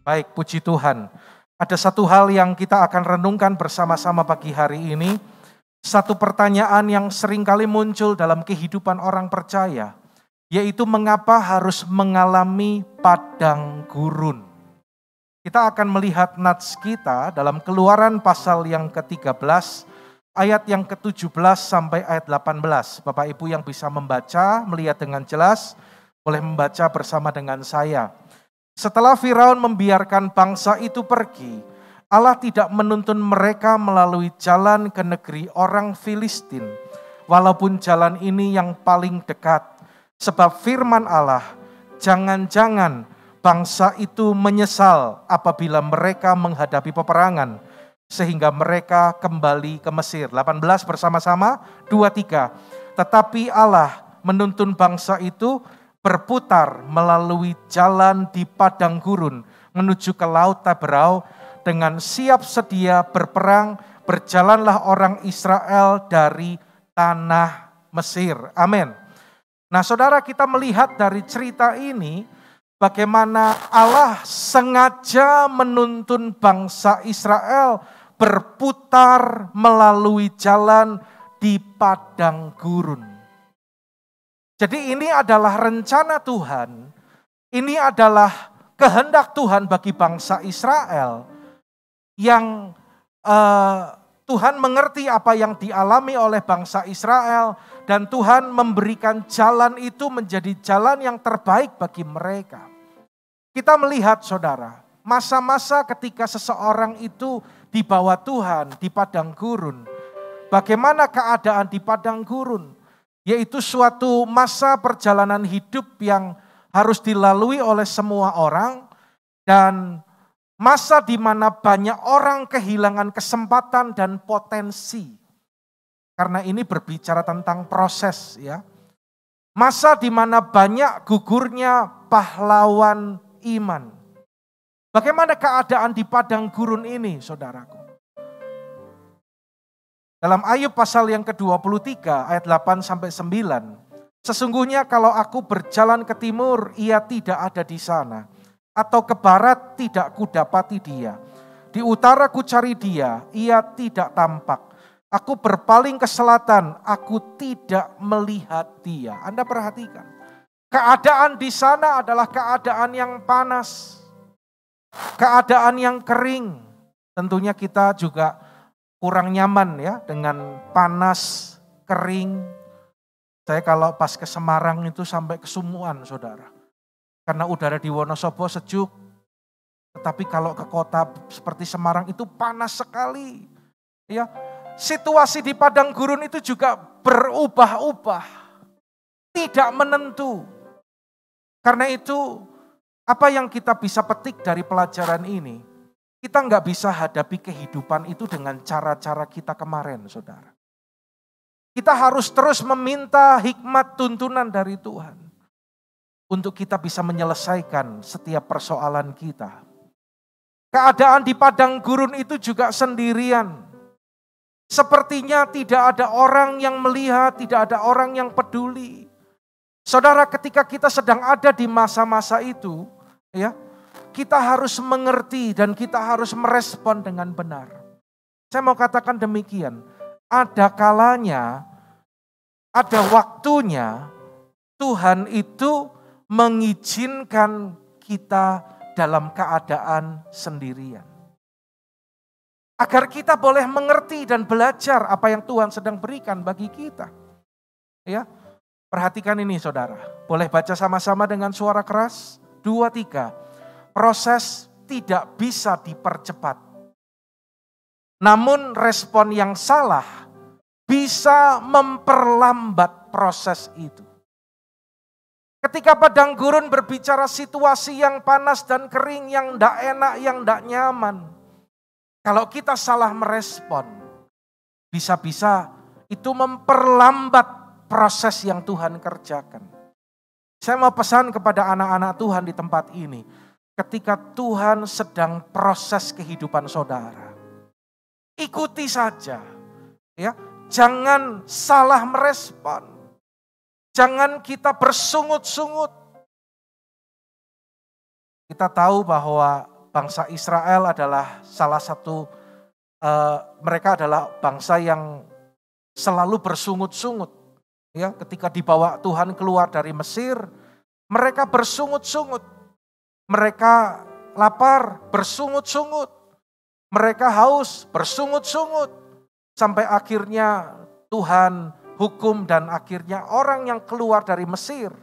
Baik, puji Tuhan. Ada satu hal yang kita akan renungkan bersama-sama pagi hari ini. Satu pertanyaan yang seringkali muncul dalam kehidupan orang percaya, yaitu mengapa harus mengalami padang gurun. Kita akan melihat nats kita dalam Keluaran pasal yang ke-13, ayat yang ke-17 sampai ayat 18. Bapak Ibu yang bisa membaca, melihat dengan jelas, boleh membaca bersama dengan saya. Setelah Firaun membiarkan bangsa itu pergi, Allah tidak menuntun mereka melalui jalan ke negeri orang Filistin, walaupun jalan ini yang paling dekat. Sebab firman Allah, jangan-jangan bangsa itu menyesal apabila mereka menghadapi peperangan, sehingga mereka kembali ke Mesir. 18 bersama-sama, 2-3. Tetapi Allah menuntun bangsa itu berputar melalui jalan di padang gurun menuju ke Laut Taberau dengan siap sedia berperang. Berjalanlah orang Israel dari tanah Mesir. Amin. Nah, saudara, kita melihat dari cerita ini bagaimana Allah sengaja menuntun bangsa Israel berputar melalui jalan di padang gurun. Jadi ini adalah rencana Tuhan, ini adalah kehendak Tuhan bagi bangsa Israel yang Tuhan mengerti apa yang dialami oleh bangsa Israel dan Tuhan memberikan jalan itu menjadi jalan yang terbaik bagi mereka. Kita melihat saudara, masa-masa ketika seseorang itu dibawa Tuhan di padang gurun, bagaimana keadaan di padang gurun? Yaitu suatu masa perjalanan hidup yang harus dilalui oleh semua orang dan masa di mana banyak orang kehilangan kesempatan dan potensi. Karena ini berbicara tentang proses ya. Masa di mana banyak gugurnya pahlawan iman. Bagaimana keadaan di padang gurun ini, saudaraku? Dalam Ayub pasal yang ke-23 ayat 8-9, sesungguhnya kalau aku berjalan ke timur, ia tidak ada di sana. Atau ke barat, tidak kudapati dia. Di utara ku cari dia, ia tidak tampak. Aku berpaling ke selatan, aku tidak melihat dia. Anda perhatikan, keadaan di sana adalah keadaan yang panas, keadaan yang kering. Tentunya kita juga kurang nyaman ya dengan panas, kering. Saya kalau pas ke Semarang itu sampai kesumuan saudara. Karena udara di Wonosobo sejuk. Tetapi kalau ke kota seperti Semarang itu panas sekali. Ya, situasi di padang gurun itu juga berubah-ubah. Tidak menentu. Karena itu apa yang kita bisa petik dari pelajaran ini? Kita nggak bisa hadapi kehidupan itu dengan cara-cara kita kemarin, saudara. Kita harus terus meminta hikmat tuntunan dari Tuhan. Untuk kita bisa menyelesaikan setiap persoalan kita. Keadaan di padang gurun itu juga sendirian. Sepertinya tidak ada orang yang melihat, tidak ada orang yang peduli. Saudara, ketika kita sedang ada di masa-masa itu, ya, kita harus mengerti dan kita harus merespon dengan benar. Saya mau katakan demikian, ada kalanya, ada waktunya Tuhan itu mengizinkan kita dalam keadaan sendirian. Agar kita boleh mengerti dan belajar apa yang Tuhan sedang berikan bagi kita. Ya, perhatikan ini saudara, boleh baca sama-sama dengan suara keras, 2-3. Proses tidak bisa dipercepat. Namun respon yang salah bisa memperlambat proses itu. Ketika padang gurun berbicara situasi yang panas dan kering, yang tidak enak, yang tidak nyaman. Kalau kita salah merespon, bisa-bisa itu memperlambat proses yang Tuhan kerjakan. Saya mau pesan kepada anak-anak Tuhan di tempat ini. Ketika Tuhan sedang proses kehidupan saudara, ikuti saja, ya. Jangan salah merespon, jangan kita bersungut-sungut. Kita tahu bahwa bangsa Israel adalah salah satu, mereka adalah bangsa yang selalu bersungut-sungut. Ya, ketika dibawa Tuhan keluar dari Mesir, mereka bersungut-sungut. Mereka lapar, bersungut-sungut. Mereka haus, bersungut-sungut. Sampai akhirnya Tuhan hukum dan akhirnya orang yang keluar dari Mesir,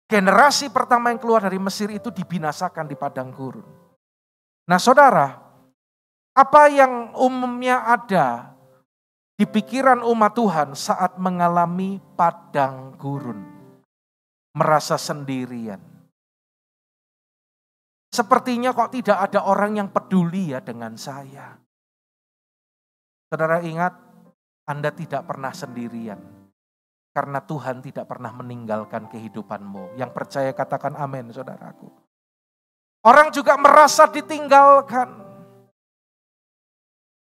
generasi pertama yang keluar dari Mesir itu dibinasakan di padang gurun. Nah saudara, apa yang umumnya ada di pikiran umat Tuhan saat mengalami padang gurun? Merasa sendirian. Sepertinya kok tidak ada orang yang peduli ya dengan saya. Saudara ingat, Anda tidak pernah sendirian. Karena Tuhan tidak pernah meninggalkan kehidupanmu. Yang percaya katakan amin, saudaraku. Orang juga merasa ditinggalkan.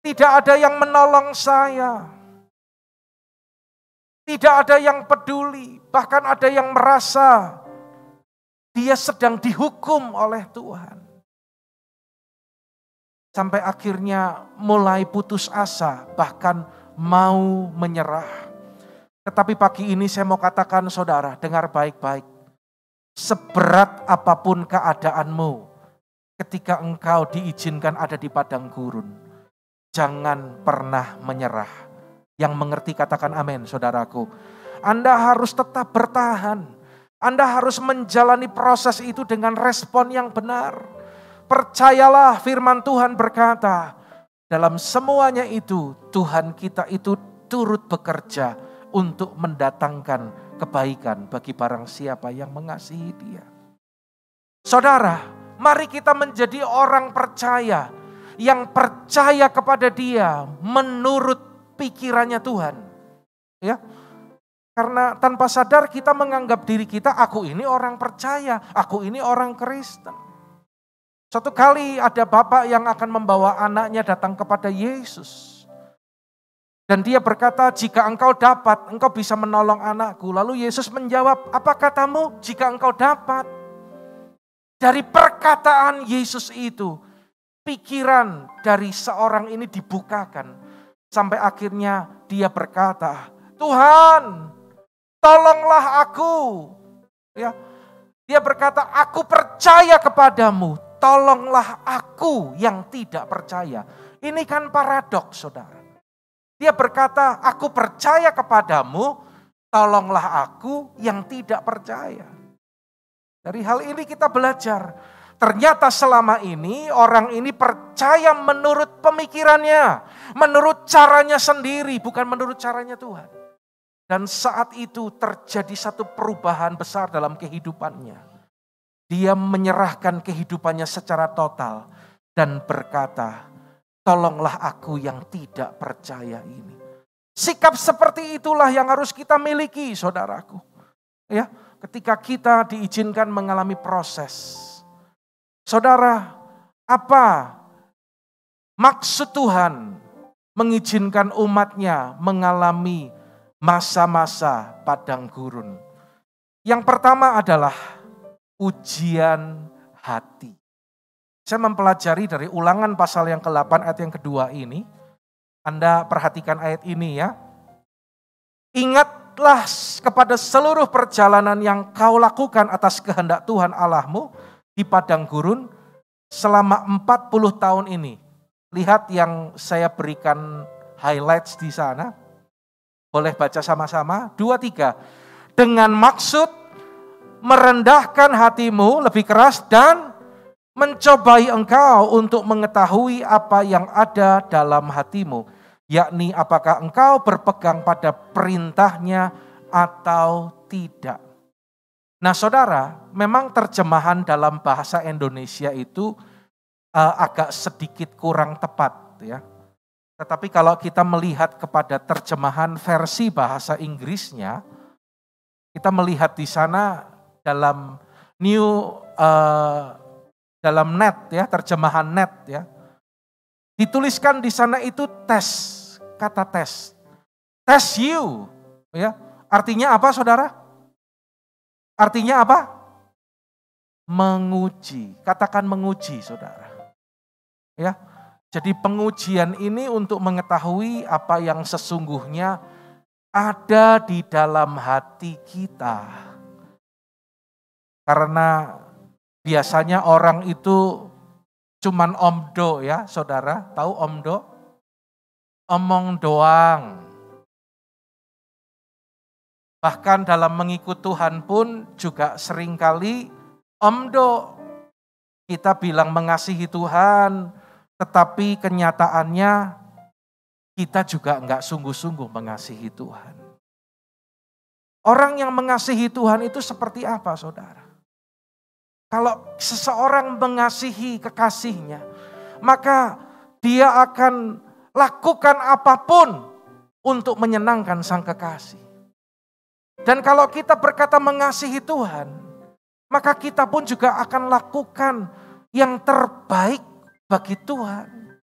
Tidak ada yang menolong saya. Tidak ada yang peduli. Bahkan ada yang merasa dia sedang dihukum oleh Tuhan. Sampai akhirnya mulai putus asa, bahkan mau menyerah. Tetapi pagi ini saya mau katakan saudara, dengar baik-baik. Seberat apapun keadaanmu, ketika engkau diizinkan ada di padang gurun, jangan pernah menyerah. Yang mengerti katakan amin, saudaraku. Anda harus tetap bertahan. Anda harus menjalani proses itu dengan respon yang benar. Percayalah firman Tuhan berkata, dalam semuanya itu Tuhan kita itu turut bekerja untuk mendatangkan kebaikan bagi barang siapa yang mengasihi Dia. Saudara, mari kita menjadi orang percaya yang percaya kepada Dia menurut pikirannya Tuhan. Ya. Karena tanpa sadar kita menganggap diri kita, aku ini orang percaya, aku ini orang Kristen. Suatu kali ada bapak yang akan membawa anaknya datang kepada Yesus. Dan dia berkata, jika engkau dapat, engkau bisa menolong anakku. Lalu Yesus menjawab, apa katamu jika engkau dapat? Dari perkataan Yesus itu, pikiran dari seorang ini dibukakan. Sampai akhirnya dia berkata, Tuhan, tolonglah aku. Ya, dia berkata, aku percaya kepadamu. Tolonglah aku yang tidak percaya. Ini kan paradoks, saudara. Dia berkata, aku percaya kepadamu, tolonglah aku yang tidak percaya. Dari hal ini kita belajar. Ternyata selama ini orang ini percaya menurut pemikirannya. Menurut caranya sendiri, bukan menurut caranya Tuhan. Dan saat itu terjadi satu perubahan besar dalam kehidupannya. Dia menyerahkan kehidupannya secara total dan berkata, tolonglah aku yang tidak percaya ini. Sikap seperti itulah yang harus kita miliki, saudaraku. Ya, ketika kita diizinkan mengalami proses. Saudara, apa maksud Tuhan mengizinkan umatnya mengalami masa-masa padang gurun? Yang pertama adalah ujian hati. Saya mempelajari dari Ulangan pasal yang ke-8 ayat yang kedua ini. Anda perhatikan ayat ini ya. Ingatlah kepada seluruh perjalanan yang kau lakukan atas kehendak Tuhan Allahmu di padang gurun selama 40 tahun ini. Lihat yang saya berikan highlights di sana. Boleh baca sama-sama? 2, 3. Dengan maksud merendahkan hatimu lebih keras dan mencobai engkau untuk mengetahui apa yang ada dalam hatimu. Yakni apakah engkau berpegang pada perintahnya atau tidak. Nah saudara, memang terjemahan dalam bahasa Indonesia itu agak sedikit kurang tepat ya. Tetapi kalau kita melihat kepada terjemahan versi bahasa Inggrisnya, kita melihat di sana dalam dalam net ya, terjemahan net ya. Dituliskan di sana itu tes, kata tes. Test you ya. Artinya apa saudara? Artinya apa? Menguji. Katakan menguji saudara. Ya. Jadi pengujian ini untuk mengetahui apa yang sesungguhnya ada di dalam hati kita. Karena biasanya orang itu cuman omdo ya, saudara. Tahu omdo? Omong doang. Bahkan dalam mengikut Tuhan pun juga seringkali omdo. Kita bilang mengasihi Tuhan, tetapi kenyataannya kita juga enggak sungguh-sungguh mengasihi Tuhan. Orang yang mengasihi Tuhan itu seperti apa, saudara? Kalau seseorang mengasihi kekasihnya, maka dia akan lakukan apapun untuk menyenangkan sang kekasih. Dan kalau kita berkata mengasihi Tuhan, maka kita pun juga akan lakukan yang terbaik bagi Tuhan.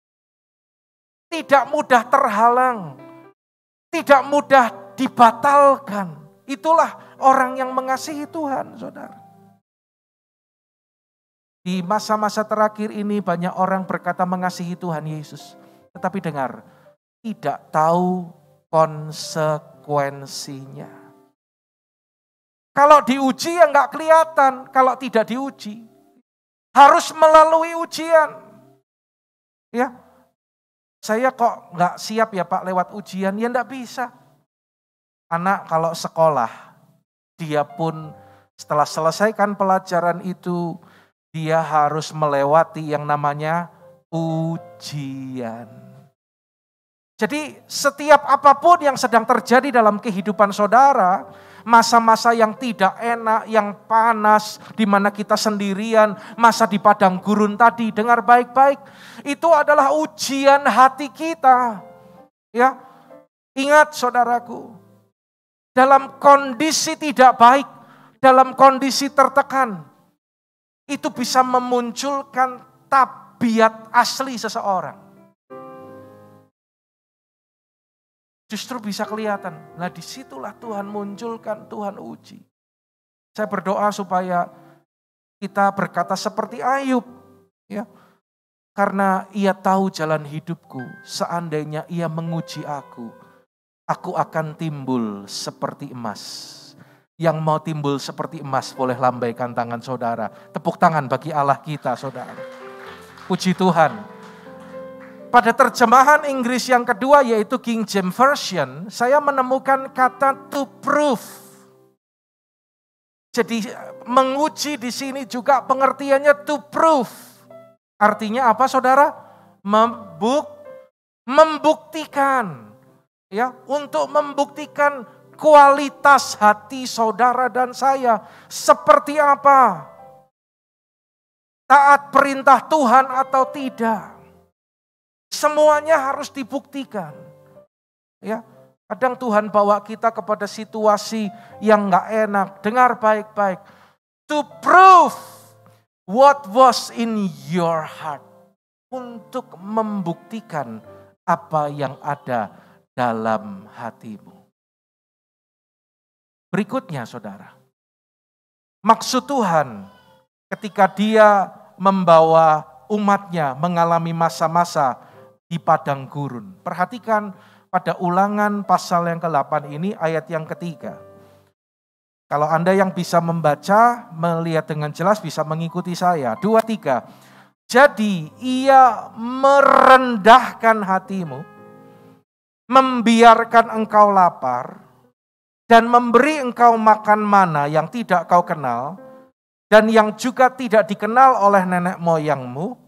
Tidak mudah terhalang, tidak mudah dibatalkan. Itulah orang yang mengasihi Tuhan, saudara. Di masa-masa terakhir ini banyak orang berkata mengasihi Tuhan Yesus. Tetapi dengar, tidak tahu konsekuensinya. Kalau diuji ya nggak kelihatan, kalau tidak diuji. Harus melalui ujian. Ya, saya kok nggak siap ya Pak lewat ujian, ya nggak bisa. Anak kalau sekolah, dia pun setelah selesaikan pelajaran itu, dia harus melewati yang namanya ujian. Jadi setiap apapun yang sedang terjadi dalam kehidupan saudara, masa-masa yang tidak enak, yang panas, di mana kita sendirian, masa di padang gurun tadi, dengar baik-baik, itu adalah ujian hati kita. Ya, ingat saudaraku, dalam kondisi tidak baik, dalam kondisi tertekan, itu bisa memunculkan tabiat asli seseorang. Justru bisa kelihatan. Nah disitulah Tuhan munculkan, Tuhan uji. Saya berdoa supaya kita berkata seperti Ayub. Ya, karena ia tahu jalan hidupku. Seandainya ia menguji aku akan timbul seperti emas. Yang mau timbul seperti emas boleh lambaikan tangan saudara. Tepuk tangan bagi Allah kita saudara. Puji Tuhan. Pada terjemahan Inggris yang kedua yaitu King James Version, saya menemukan kata to prove. Jadi menguji di sini juga pengertiannya to prove. Artinya apa saudara? Membuktikan. Ya, untuk membuktikan kualitas hati saudara dan saya seperti apa? Taat perintah Tuhan atau tidak? Semuanya harus dibuktikan. Ya, kadang Tuhan bawa kita kepada situasi yang enggak enak. Dengar baik-baik. To prove what was in your heart. Untuk membuktikan apa yang ada dalam hatimu. Berikutnya saudara. Maksud Tuhan ketika dia membawa umatnya mengalami masa-masa di padang gurun. Perhatikan pada Ulangan pasal yang ke-8 ini ayat yang ketiga. Kalau Anda yang bisa membaca, melihat dengan jelas bisa mengikuti saya. 2, 3. Jadi ia merendahkan hatimu, membiarkan engkau lapar, dan memberi engkau makan mana yang tidak kau kenal, dan yang juga tidak dikenal oleh nenek moyangmu,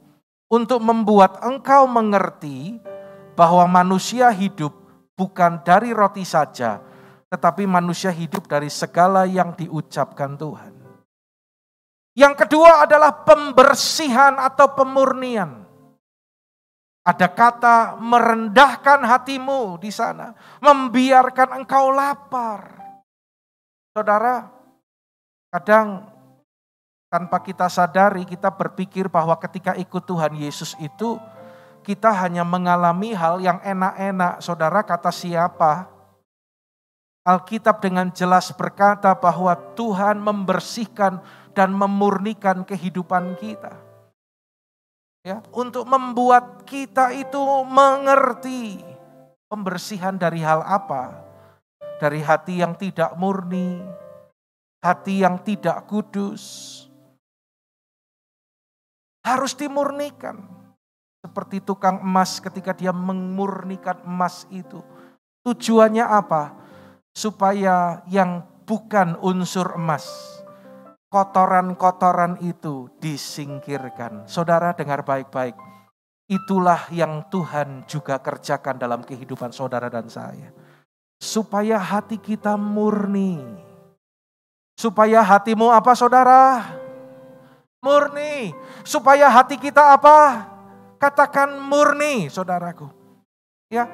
untuk membuat engkau mengerti bahwa manusia hidup bukan dari roti saja, tetapi manusia hidup dari segala yang diucapkan Tuhan. Yang kedua adalah pembersihan atau pemurnian. Ada kata merendahkan hatimu di sana, membiarkan engkau lapar. Saudara, kadang tanpa kita sadari, kita berpikir bahwa ketika ikut Tuhan Yesus itu, kita hanya mengalami hal yang enak-enak. Saudara, kata siapa? Alkitab dengan jelas berkata bahwa Tuhan membersihkan dan memurnikan kehidupan kita. Ya, untuk membuat kita itu mengerti pembersihan dari hal apa? Dari hati yang tidak murni, hati yang tidak kudus. Harus dimurnikan. Seperti tukang emas ketika dia memurnikan emas itu. Tujuannya apa? Supaya yang bukan unsur emas, kotoran-kotoran itu disingkirkan. Saudara dengar baik-baik. Itulah yang Tuhan juga kerjakan dalam kehidupan saudara dan saya. Supaya hati kita murni. Supaya hatimu apa saudara? Murni. Supaya hati kita apa? Katakan murni saudaraku. Ya,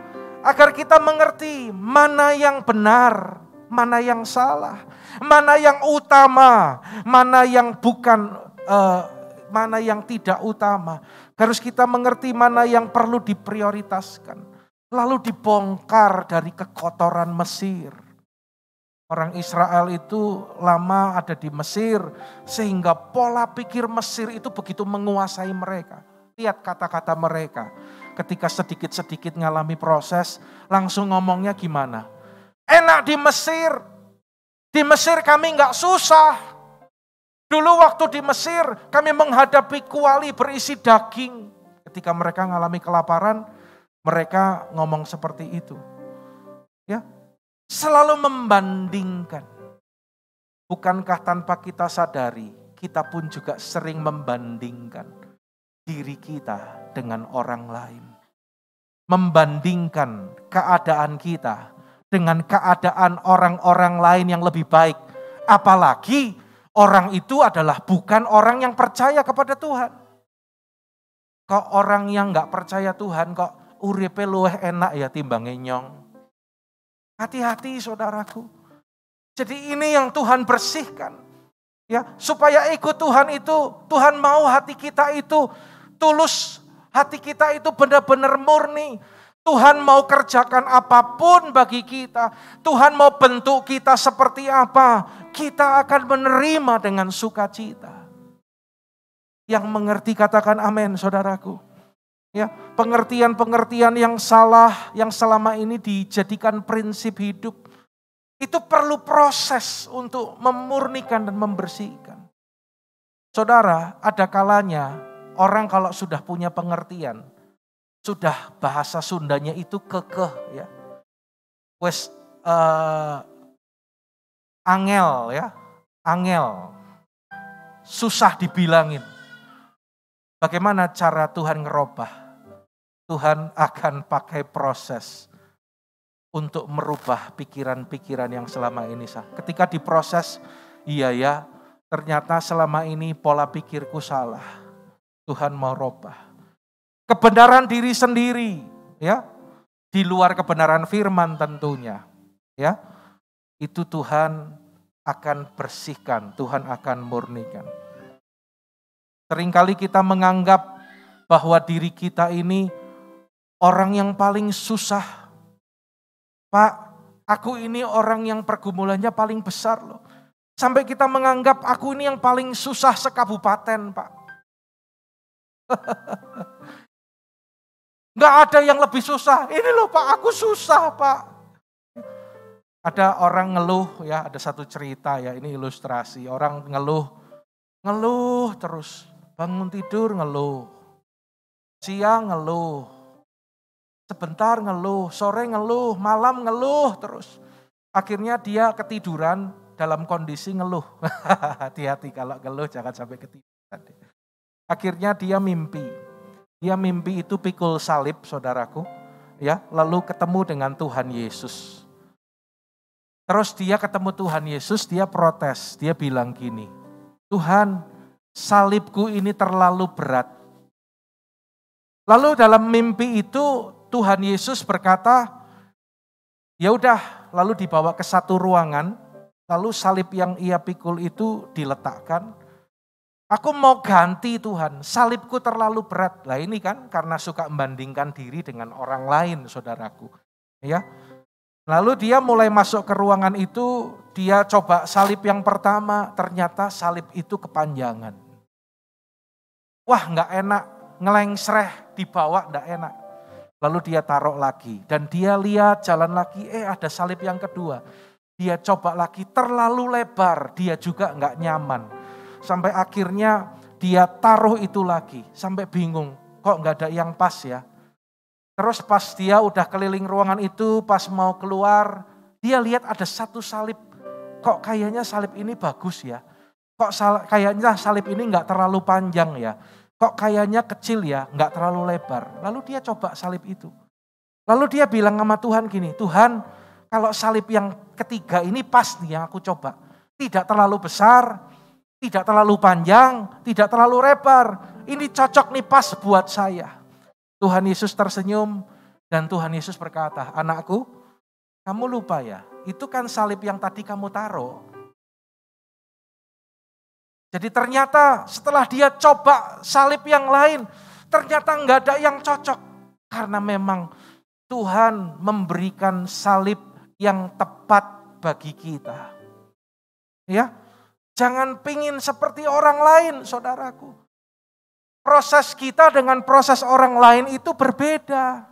agar kita mengerti mana yang benar, mana yang salah, mana yang utama, mana yang bukan, mana yang tidak utama. Harus kita mengerti mana yang perlu diprioritaskan. Lalu dibongkar dari kekotoran Mesir. Orang Israel itu lama ada di Mesir, sehingga pola pikir Mesir itu begitu menguasai mereka. Lihat kata-kata mereka, ketika sedikit-sedikit ngalami proses, langsung ngomongnya gimana? Enak di Mesir kami gak susah. Dulu waktu di Mesir kami menghadapi kuali berisi daging. Ketika mereka ngalami kelaparan, mereka ngomong seperti itu. Ya, selalu membandingkan. Bukankah tanpa kita sadari, kita pun juga sering membandingkan diri kita dengan orang lain. Membandingkan keadaan kita dengan keadaan orang-orang lain yang lebih baik. Apalagi orang itu adalah bukan orang yang percaya kepada Tuhan. Kok orang yang gak percaya Tuhan kok uripe luwih enak ya timbang nyong. Hati-hati saudaraku. Jadi ini yang Tuhan bersihkan. Ya, supaya ikut Tuhan itu, Tuhan mau hati kita itu tulus, hati kita itu benar-benar murni. Tuhan mau kerjakan apapun bagi kita. Tuhan mau bentuk kita seperti apa. Kita akan menerima dengan sukacita. Yang mengerti katakan amin saudaraku. Ya, pengertian-pengertian yang salah, yang selama ini dijadikan prinsip hidup. Itu perlu proses untuk memurnikan dan membersihkan. Saudara, ada kalanya orang kalau sudah punya pengertian, sudah bahasa Sundanya itu kekeh ya. Wes angel ya, angel. Susah dibilangin. Bagaimana cara Tuhan ngerubah? Tuhan akan pakai proses untuk merubah pikiran-pikiran yang selama ini sah. Ketika diproses, iya ya, ternyata selama ini pola pikirku salah. Tuhan mau rubah. Kebenaran diri sendiri, ya, di luar kebenaran firman tentunya, ya, itu Tuhan akan bersihkan, Tuhan akan murnikan. Seringkali kita menganggap bahwa diri kita ini orang yang paling susah. Pak, aku ini orang yang pergumulannya paling besar loh. Sampai kita menganggap aku ini yang paling susah sekabupaten, Pak. Nggak ada yang lebih susah. Ini loh Pak, aku susah Pak. Ada orang ngeluh ya, ada satu cerita ya, ini ilustrasi. Orang ngeluh terus. Bangun tidur ngeluh. Siang ngeluh. Sebentar ngeluh, sore ngeluh, malam ngeluh terus. Akhirnya dia ketiduran dalam kondisi ngeluh. Hati-hati kalau ngeluh jangan sampai ketiduran. Akhirnya dia mimpi. Dia mimpi itu pikul salib saudaraku. Ya, lalu ketemu dengan Tuhan Yesus. Terus dia ketemu Tuhan Yesus, dia protes. Dia bilang gini, Tuhan, salibku ini terlalu berat. Lalu dalam mimpi itu Tuhan Yesus berkata, ya udah, lalu dibawa ke satu ruangan, lalu salib yang ia pikul itu diletakkan. Aku mau ganti Tuhan, salibku terlalu berat. Lah ini kan karena suka membandingkan diri dengan orang lain, saudaraku. Ya. Lalu dia mulai masuk ke ruangan itu, dia coba salib yang pertama, ternyata salib itu kepanjangan. Wah, nggak enak. ngelengsreh, dibawa ndak enak. Lalu dia taruh lagi dan dia lihat jalan lagi, ada salib yang kedua. Dia coba lagi, terlalu lebar, dia juga nggak nyaman. Sampai akhirnya dia taruh itu lagi, sampai bingung, kok nggak ada yang pas ya. Terus pas dia udah keliling ruangan itu, pas mau keluar, dia lihat ada satu salib. Kok kayaknya salib ini bagus ya. Kok kayaknya salib ini nggak terlalu panjang ya. Kok kayaknya kecil ya, nggak terlalu lebar. Lalu dia coba salib itu. Lalu dia bilang sama Tuhan gini, Tuhan kalau salib yang ketiga ini pas nih yang aku coba. Tidak terlalu besar, tidak terlalu panjang, tidak terlalu lebar. Ini cocok nih pas buat saya. Tuhan Yesus tersenyum dan Tuhan Yesus berkata, anakku kamu lupa ya, itu kan salib yang tadi kamu taruh. Jadi ternyata setelah dia coba salib yang lain, ternyata nggak ada yang cocok. Karena memang Tuhan memberikan salib yang tepat bagi kita. Ya, jangan pingin seperti orang lain, saudaraku. Proses kita dengan proses orang lain itu berbeda.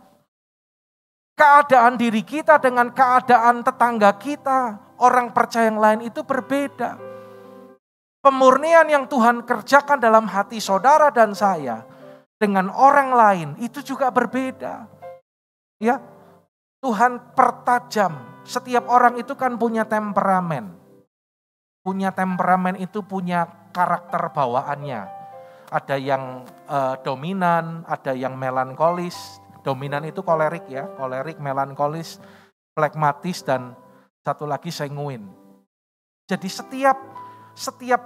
Keadaan diri kita dengan keadaan tetangga kita, orang percaya yang lain itu berbeda. Pemurnian yang Tuhan kerjakan dalam hati saudara dan saya dengan orang lain itu juga berbeda. Ya, Tuhan pertajam. Setiap orang itu kan punya temperamen. Punya temperamen itu punya karakter bawaannya. Ada yang dominan, ada yang melankolis. Dominan itu kolerik ya, kolerik, melankolis, flekmatis, dan satu lagi sanguin. Jadi setiap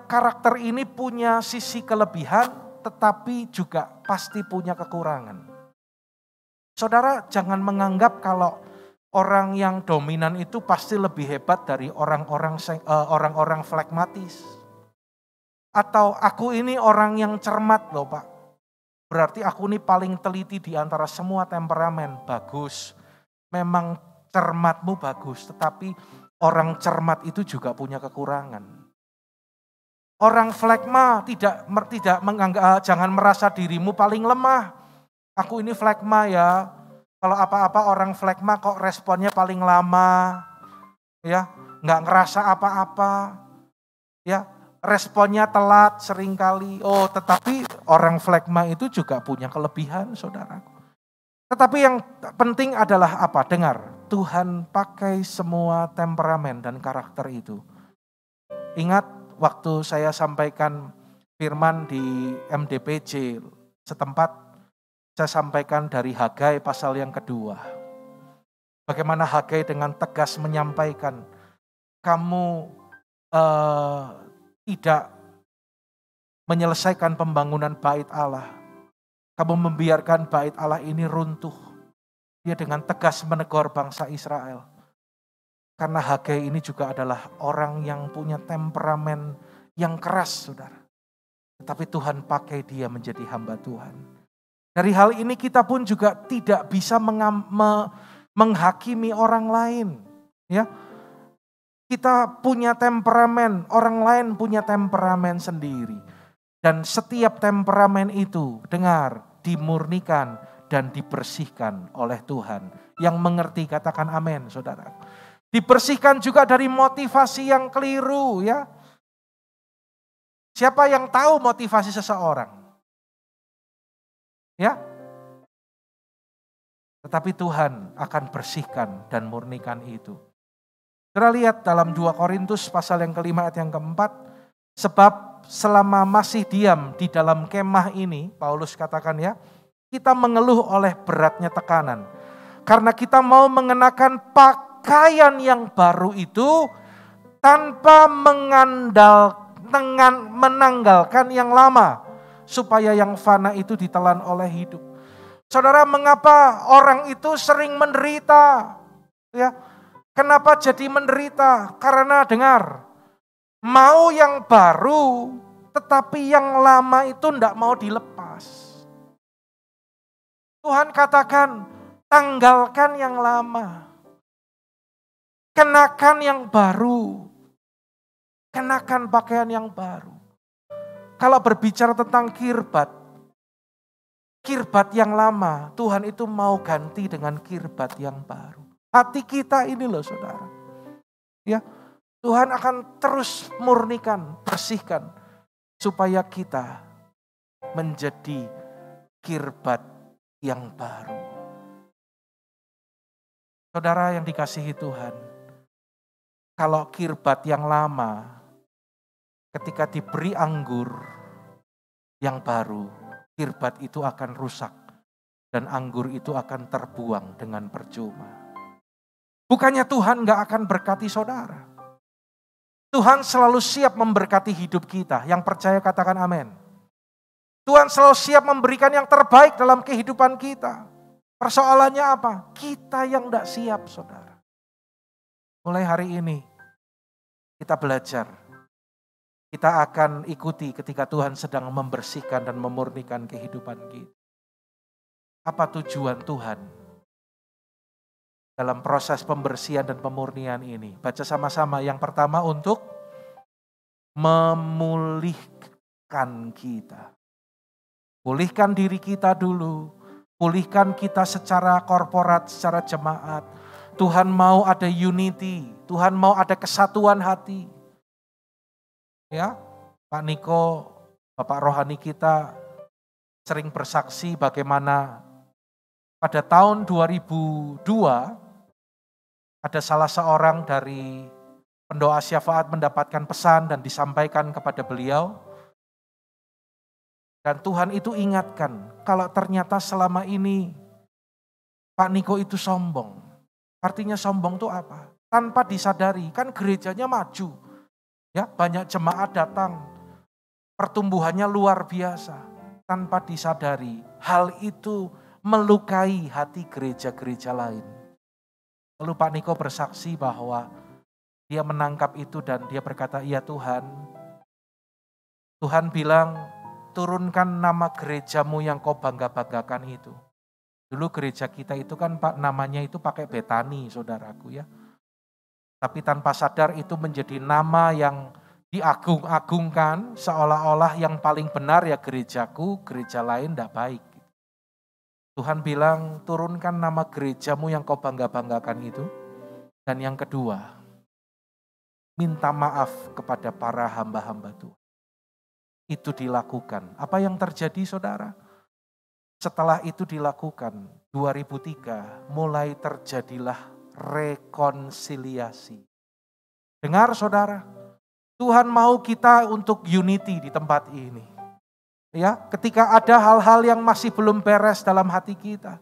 karakter ini punya sisi kelebihan, tetapi juga pasti punya kekurangan. Saudara jangan menganggap kalau orang yang dominan itu pasti lebih hebat dari orang-orang flekmatis. Atau aku ini orang yang cermat loh Pak. Berarti aku ini paling teliti di antara semua temperamen. Bagus, memang cermatmu bagus, tetapi orang cermat itu juga punya kekurangan. Orang flekma tidak menganggap, jangan merasa dirimu paling lemah. Aku ini flekma ya. Kalau apa-apa orang flekma kok responnya paling lama. Ya, nggak ngerasa apa-apa. Ya, responnya telat seringkali. Oh, tetapi orang flekma itu juga punya kelebihan, saudaraku. Tetapi yang penting adalah apa? Dengar, Tuhan pakai semua temperamen dan karakter itu. Ingat, waktu saya sampaikan firman di MDPJ setempat, saya sampaikan dari Hagai pasal yang kedua. Bagaimana Hagai dengan tegas menyampaikan, kamu tidak menyelesaikan pembangunan bait Allah. Kamu membiarkan bait Allah ini runtuh. Dia dengan tegas menegur bangsa Israel. Karena Hagai ini juga adalah orang yang punya temperamen yang keras, saudara. Tetapi Tuhan pakai dia menjadi hamba Tuhan. Dari hal ini kita pun juga tidak bisa menghakimi orang lain. Ya, kita punya temperamen, orang lain punya temperamen sendiri. Dan setiap temperamen itu, dengar, dimurnikan dan dibersihkan oleh Tuhan. Yang mengerti katakan amin, saudara. Dibersihkan juga dari motivasi yang keliru, ya. Siapa yang tahu motivasi seseorang? Ya. Tetapi Tuhan akan bersihkan dan murnikan itu. Kita lihat dalam 2 Korintus pasal yang kelima ayat yang keempat. Sebab selama masih diam di dalam kemah ini, Paulus katakan ya, kita mengeluh oleh beratnya tekanan. Karena kita mau mengenakan pakaian yang baru itu tanpa menanggalkan yang lama, supaya yang fana itu ditelan oleh hidup. Saudara, mengapa orang itu sering menderita? Ya, kenapa jadi menderita? Karena dengar, mau yang baru, tetapi yang lama itu tidak mau dilepas. Tuhan katakan, tanggalkan yang lama. Kenakan yang baru. Kenakan pakaian yang baru. Kalau berbicara tentang kirbat, Kirbat yang lama, Tuhan itu mau ganti dengan kirbat yang baru. Hati kita ini loh saudara. Ya, Tuhan akan terus murnikan, bersihkan. Supaya kita menjadi kirbat yang baru. Saudara yang dikasihi Tuhan. Kalau kirbat yang lama, ketika diberi anggur yang baru, kirbat itu akan rusak dan anggur itu akan terbuang dengan percuma. Bukannya Tuhan gak akan berkati saudara. Tuhan selalu siap memberkati hidup kita. Yang percaya katakan amin. Tuhan selalu siap memberikan yang terbaik dalam kehidupan kita. Persoalannya apa? Kita yang gak siap saudara. Mulai hari ini kita belajar. Kita akan ikuti ketika Tuhan sedang membersihkan dan memurnikan kehidupan kita. Apa tujuan Tuhan dalam proses pembersihan dan pemurnian ini? Baca sama-sama. Yang pertama untuk memulihkan kita. Pulihkan diri kita dulu. Pulihkan kita secara korporat, secara jemaat. Tuhan mau ada unity. Tuhan mau ada kesatuan hati. Ya, Pak Niko, Bapak rohani kita sering bersaksi bagaimana pada tahun 2002 ada salah seorang dari pendoa syafaat mendapatkan pesan dan disampaikan kepada beliau. Dan Tuhan itu ingatkan kalau ternyata selama ini Pak Niko itu sombong. Artinya sombong itu apa? Tanpa disadari, kan gerejanya maju. Ya, banyak jemaat datang, pertumbuhannya luar biasa. Tanpa disadari, hal itu melukai hati gereja-gereja lain. Lalu Pak Niko bersaksi bahwa dia menangkap itu dan dia berkata, iya Tuhan. Tuhan bilang, turunkan nama gerejamu yang kau bangga-banggakan itu. Dulu gereja kita itu kan namanya itu pakai Betani, saudaraku ya. Tapi tanpa sadar itu menjadi nama yang diagung-agungkan seolah-olah yang paling benar ya gerejaku, gereja lain tidak baik. Tuhan bilang turunkan nama gerejamu yang kau bangga-banggakan itu. Dan yang kedua, minta maaf kepada para hamba-hamba Tuhan. Itu dilakukan. Apa yang terjadi saudara? Setelah itu dilakukan 2003 mulai terjadilah rekonsiliasi. Dengar saudara, Tuhan mau kita untuk unity di tempat ini. Ya, ketika ada hal-hal yang masih belum beres dalam hati kita,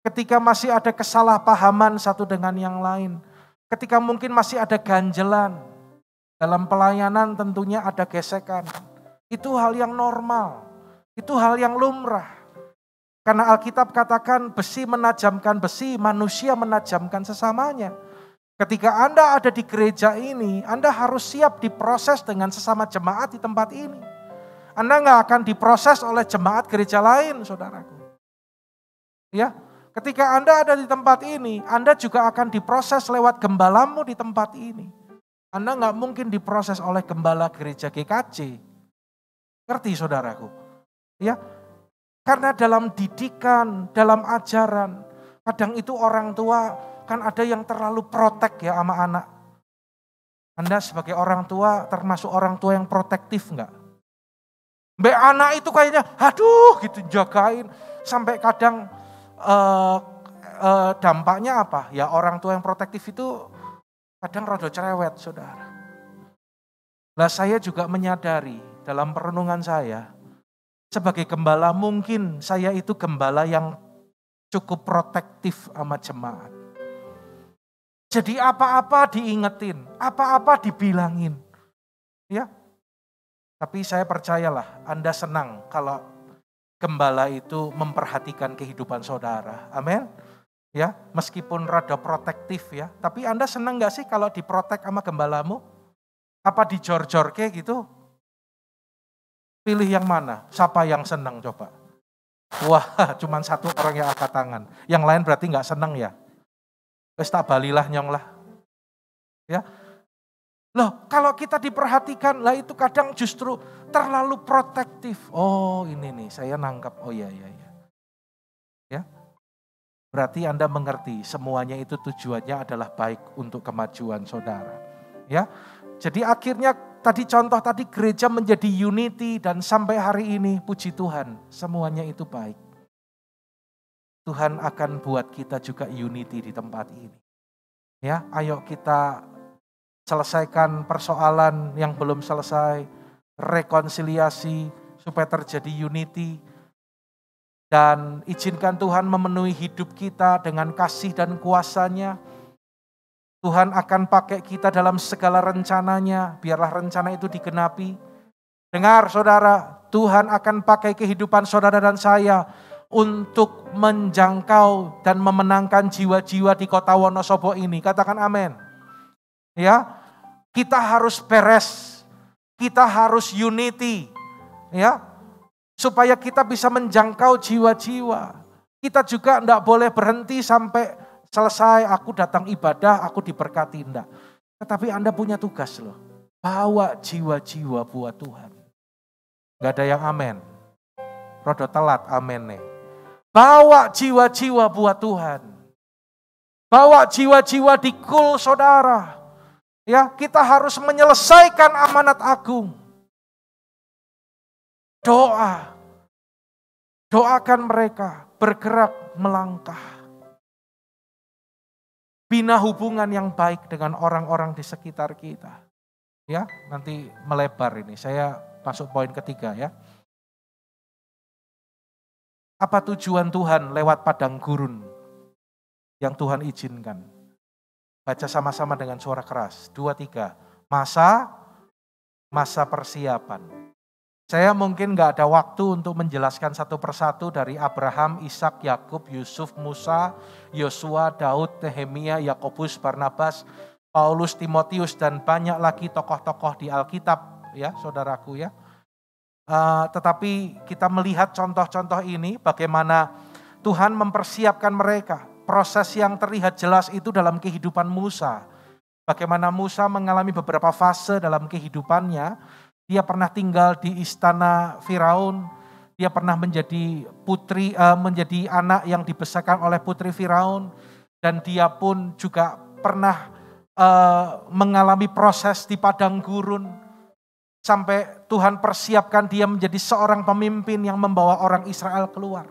ketika masih ada kesalahpahaman satu dengan yang lain, ketika mungkin masih ada ganjelan dalam pelayanan, tentunya ada gesekan. Itu hal yang normal, itu hal yang lumrah. Karena Alkitab katakan besi menajamkan besi, manusia menajamkan sesamanya. Ketika Anda ada di gereja ini, Anda harus siap diproses dengan sesama jemaat di tempat ini. Anda nggak akan diproses oleh jemaat gereja lain, saudaraku. Ya, ketika Anda ada di tempat ini, Anda juga akan diproses lewat gembalamu di tempat ini. Anda nggak mungkin diproses oleh gembala gereja GKJ. Ngerti, saudaraku? Ya. Karena dalam didikan, dalam ajaran, kadang itu orang tua kan ada yang terlalu protek ya sama anak. Anda sebagai orang tua termasuk orang tua yang protektif enggak? Mbak anak itu kayaknya aduh gitu jagain. Sampai kadang dampaknya apa? Ya orang tua yang protektif itu kadang rada cerewet saudara. Nah saya juga menyadari dalam perenungan saya, sebagai gembala mungkin saya itu gembala yang cukup protektif sama jemaat. Jadi apa-apa diingetin, apa-apa dibilangin. Ya. Tapi saya percayalah Anda senang kalau gembala itu memperhatikan kehidupan saudara. Amin. Ya, meskipun rada protektif ya, tapi Anda senang enggak sih kalau diprotek sama gembalamu? Apa dijor-jorke gitu? Pilih yang mana? Siapa yang senang coba? Wah, cuma satu orang yang angkat tangan. Yang lain berarti nggak senang ya? Wes tak balilah nyong lah. Ya. Loh, kalau kita diperhatikan, lah itu kadang justru terlalu protektif. Oh ini nih, saya nangkap. Oh iya. Ya, berarti Anda mengerti semuanya itu tujuannya adalah baik untuk kemajuan saudara. Ya, jadi akhirnya tadi contoh tadi gereja menjadi unity dan sampai hari ini puji Tuhan semuanya itu baik. Tuhan akan buat kita juga unity di tempat ini. Ya, ayo kita selesaikan persoalan yang belum selesai, rekonsiliasi supaya terjadi unity. Dan izinkan Tuhan memenuhi hidup kita dengan kasih dan kuasa-Nya. Tuhan akan pakai kita dalam segala rencananya, biarlah rencana itu digenapi. Dengar saudara, Tuhan akan pakai kehidupan saudara dan saya untuk menjangkau dan memenangkan jiwa-jiwa di kota Wonosobo ini. Katakan amin. Ya, kita harus beres, kita harus unity, ya. Supaya kita bisa menjangkau jiwa-jiwa. Kita juga tidak boleh berhenti sampai selesai aku datang ibadah, aku diberkati. Tidak. Tetapi Anda punya tugas loh. Bawa jiwa-jiwa buat Tuhan. Gak ada yang amin. Rodo telat amin nih. Bawa jiwa-jiwa buat Tuhan. Bawa jiwa-jiwa di kul saudara. Ya, kita harus menyelesaikan amanat agung. Doa. Doakan mereka bergerak melangkah. Bina hubungan yang baik dengan orang-orang di sekitar kita. Ya, nanti melebar ini. Saya masuk poin ketiga ya. Apa tujuan Tuhan lewat padang gurun yang Tuhan izinkan? Baca sama-sama dengan suara keras. 2, 3. Masa persiapan. Saya mungkin gak ada waktu untuk menjelaskan satu persatu dari Abraham, Ishak, Yakub, Yusuf, Musa, Yosua, Daud, Nehemia, Yakobus, Barnabas, Paulus, Timotius, dan banyak lagi tokoh-tokoh di Alkitab, ya saudaraku ya. Tetapi kita melihat contoh-contoh ini, bagaimana Tuhan mempersiapkan mereka. Proses yang terlihat jelas itu dalam kehidupan Musa. Bagaimana Musa mengalami beberapa fase dalam kehidupannya. Dia pernah tinggal di istana Firaun. Dia pernah menjadi menjadi anak yang dibesarkan oleh putri Firaun. Dan dia pun juga pernah mengalami proses di padang gurun. Sampai Tuhan persiapkan dia menjadi seorang pemimpin yang membawa orang Israel keluar.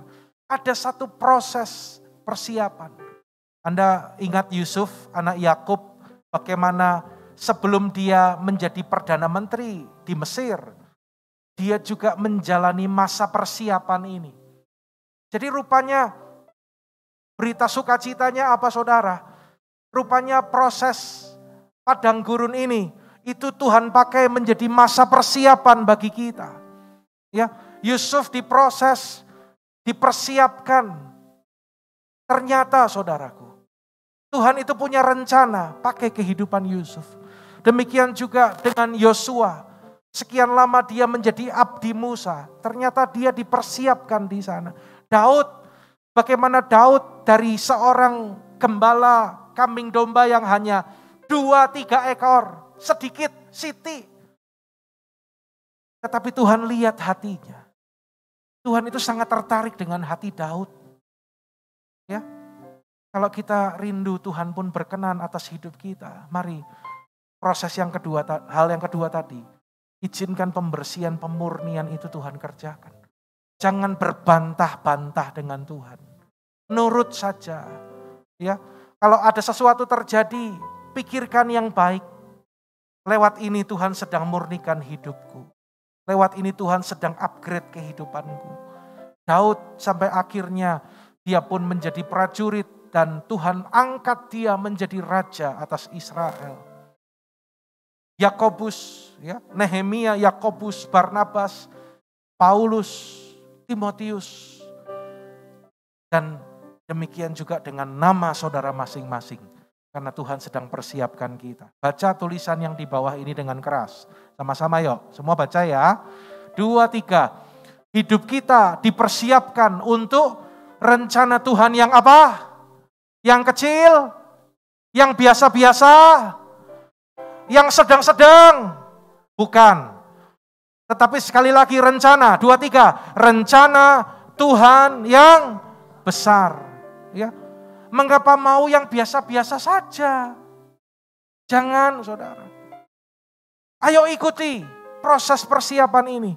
Ada satu proses persiapan. Anda ingat Yusuf, anak Yakub, bagaimana sebelum dia menjadi Perdana Menteri di Mesir, dia juga menjalani masa persiapan ini. Jadi rupanya berita sukacitanya apa saudara? Rupanya proses padang gurun ini, itu Tuhan pakai menjadi masa persiapan bagi kita. Ya, Yusuf diproses, dipersiapkan. Ternyata saudaraku, Tuhan itu punya rencana pakai kehidupan Yusuf. Demikian juga dengan Yosua. Sekian lama dia menjadi abdi Musa. Ternyata dia dipersiapkan di sana. Daud, bagaimana Daud dari seorang gembala kambing domba yang hanya 2-3 ekor. Sedikit, siti. Tetapi Tuhan lihat hatinya. Tuhan itu sangat tertarik dengan hati Daud. Ya, kalau kita rindu Tuhan pun berkenan atas hidup kita. Mari proses yang kedua, hal yang kedua tadi, izinkan pembersihan, pemurnian itu Tuhan kerjakan. Jangan berbantah-bantah dengan Tuhan. Nurut saja. Ya, kalau ada sesuatu terjadi, pikirkan yang baik. Lewat ini Tuhan sedang murnikan hidupku. Lewat ini Tuhan sedang upgrade kehidupanku. Daud sampai akhirnya dia pun menjadi prajurit dan Tuhan angkat dia menjadi raja atas Israel. Yakobus, ya, Nehemia, Yakobus, Barnabas, Paulus, Timotius. Dan demikian juga dengan nama saudara masing-masing. Karena Tuhan sedang persiapkan kita. Baca tulisan yang di bawah ini dengan keras. Sama-sama yuk, semua baca ya. 2, 3. Hidup kita dipersiapkan untuk rencana Tuhan yang apa? Yang kecil? Yang biasa-biasa? Yang sedang-sedang? Bukan. Tetapi sekali lagi rencana. 2, 3. Rencana Tuhan yang besar, ya. Mengapa mau yang biasa-biasa saja? Jangan, saudara. Ayo ikuti proses persiapan ini.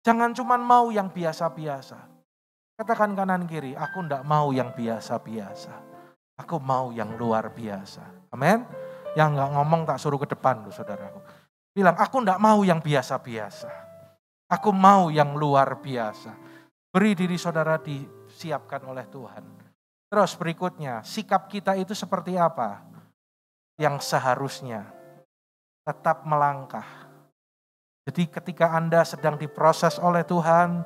Jangan cuma mau yang biasa-biasa. Katakan kanan kiri, aku enggak mau yang biasa-biasa. Aku mau yang luar biasa. Amin. Yang enggak ngomong tak suruh ke depan loh saudaraku. Bilang, aku enggak mau yang biasa-biasa. Aku mau yang luar biasa. Beri diri saudara disiapkan oleh Tuhan. Terus berikutnya, sikap kita itu seperti apa? Yang seharusnya tetap melangkah. Jadi ketika Anda sedang diproses oleh Tuhan,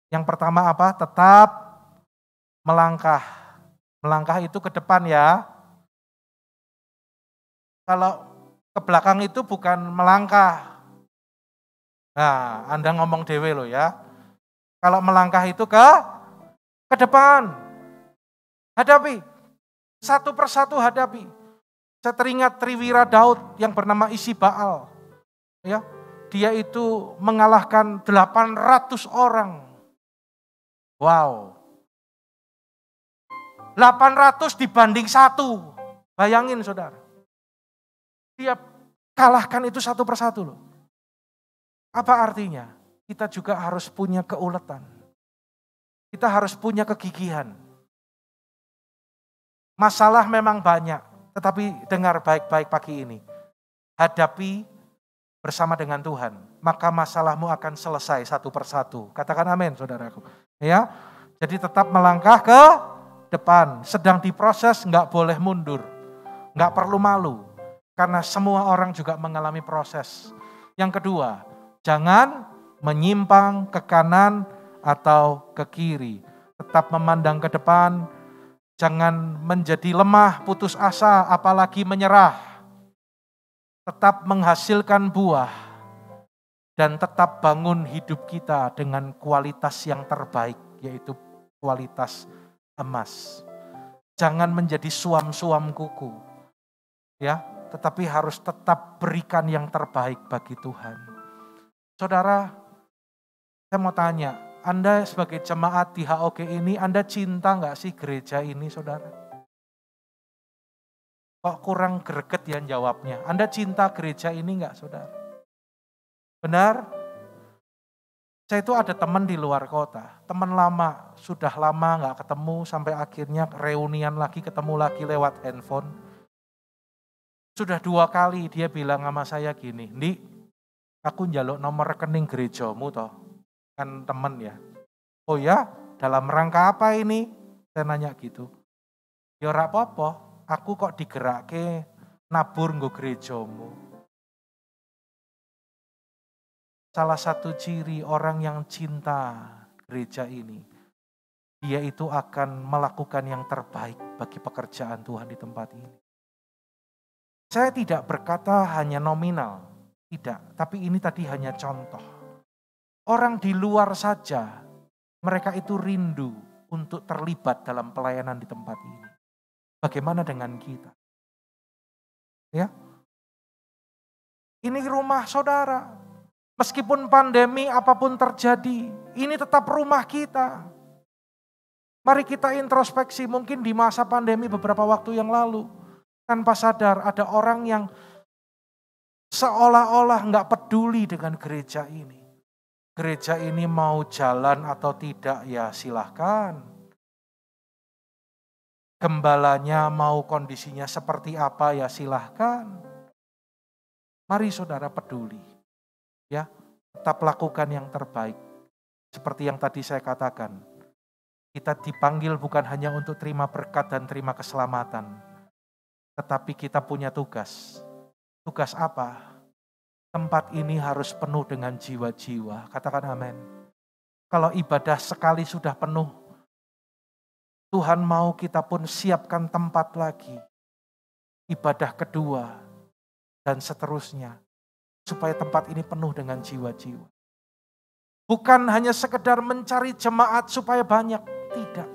yang pertama apa? Tetap melangkah. Melangkah itu ke depan ya. Kalau ke belakang itu bukan melangkah. Nah, Anda ngomong dewe loh ya. Kalau melangkah itu ke depan. Hadapi. Satu persatu hadapi. Saya teringat Triwira Daud yang bernama Isibaal. Ya, dia itu mengalahkan 800 orang. Wow. 800 dibanding 1. Bayangin saudara. Dia kalahkan itu satu persatu loh. Apa artinya? Kita juga harus punya keuletan. Kita harus punya kegigihan. Masalah memang banyak, tetapi dengar baik-baik pagi ini. Hadapi bersama dengan Tuhan, maka masalahmu akan selesai satu persatu. Katakan amin, saudaraku. Ya, jadi tetap melangkah ke depan. Sedang diproses, nggak boleh mundur, nggak perlu malu, karena semua orang juga mengalami proses. Yang kedua, jangan menyimpang ke kanan atau ke kiri. Tetap memandang ke depan. Jangan menjadi lemah, putus asa, apalagi menyerah. Tetap menghasilkan buah. Dan tetap bangun hidup kita dengan kualitas yang terbaik, yaitu kualitas emas. Jangan menjadi suam-suam kuku. Ya, tetapi harus tetap berikan yang terbaik bagi Tuhan. Saudara, saya mau tanya, Anda sebagai jemaat di HOG ini, Anda cinta nggak sih gereja ini, saudara? Kok kurang greget ya jawabnya? Anda cinta gereja ini nggak, saudara? Benar? Saya itu ada teman di luar kota, teman lama, sudah lama nggak ketemu, sampai akhirnya reunian lagi, ketemu lagi lewat handphone. Sudah 2 kali dia bilang sama saya gini, Ndi, aku njaluk nomor rekening gerejamu toh. Kan teman ya. Oh ya, dalam rangka apa ini? Saya nanya gitu. Ya ora apa-apa, aku kok digerake nabur nggo gerejamu. Salah satu ciri orang yang cinta gereja ini, dia itu akan melakukan yang terbaik bagi pekerjaan Tuhan di tempat ini. Saya tidak berkata hanya nominal, tidak, tapi ini tadi hanya contoh. Orang di luar saja, mereka itu rindu untuk terlibat dalam pelayanan di tempat ini. Bagaimana dengan kita? Ya, ini rumah saudara. Meskipun pandemi apapun terjadi, ini tetap rumah kita. Mari kita introspeksi, mungkin di masa pandemi beberapa waktu yang lalu, tanpa sadar ada orang yang seolah-olah nggak peduli dengan gereja ini. Gereja ini mau jalan atau tidak, ya silahkan. Gembalanya mau kondisinya seperti apa, ya silahkan. Mari saudara peduli. Ya, tetap lakukan yang terbaik. Seperti yang tadi saya katakan. Kita dipanggil bukan hanya untuk terima berkat dan terima keselamatan. Tetapi kita punya tugas. Tugas apa? Tempat ini harus penuh dengan jiwa-jiwa. Katakan amin. Kalau ibadah sekali sudah penuh, Tuhan mau kita pun siapkan tempat lagi. Ibadah kedua dan seterusnya. Supaya tempat ini penuh dengan jiwa-jiwa. Bukan hanya sekedar mencari jemaat supaya banyak. Tidak.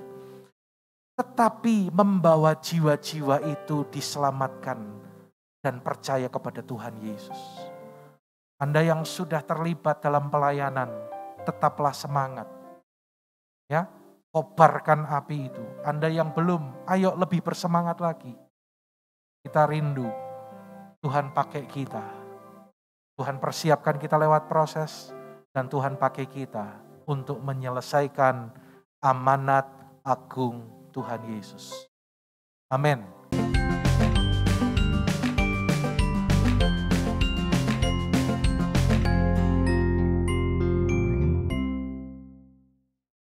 Tetapi membawa jiwa-jiwa itu diselamatkan dan percaya kepada Tuhan Yesus. Anda yang sudah terlibat dalam pelayanan, tetaplah semangat. Ya, kobarkan api itu. Anda yang belum, ayo lebih bersemangat lagi. Kita rindu Tuhan pakai kita. Tuhan persiapkan kita lewat proses, dan Tuhan pakai kita untuk menyelesaikan amanat agung Tuhan Yesus. Amin.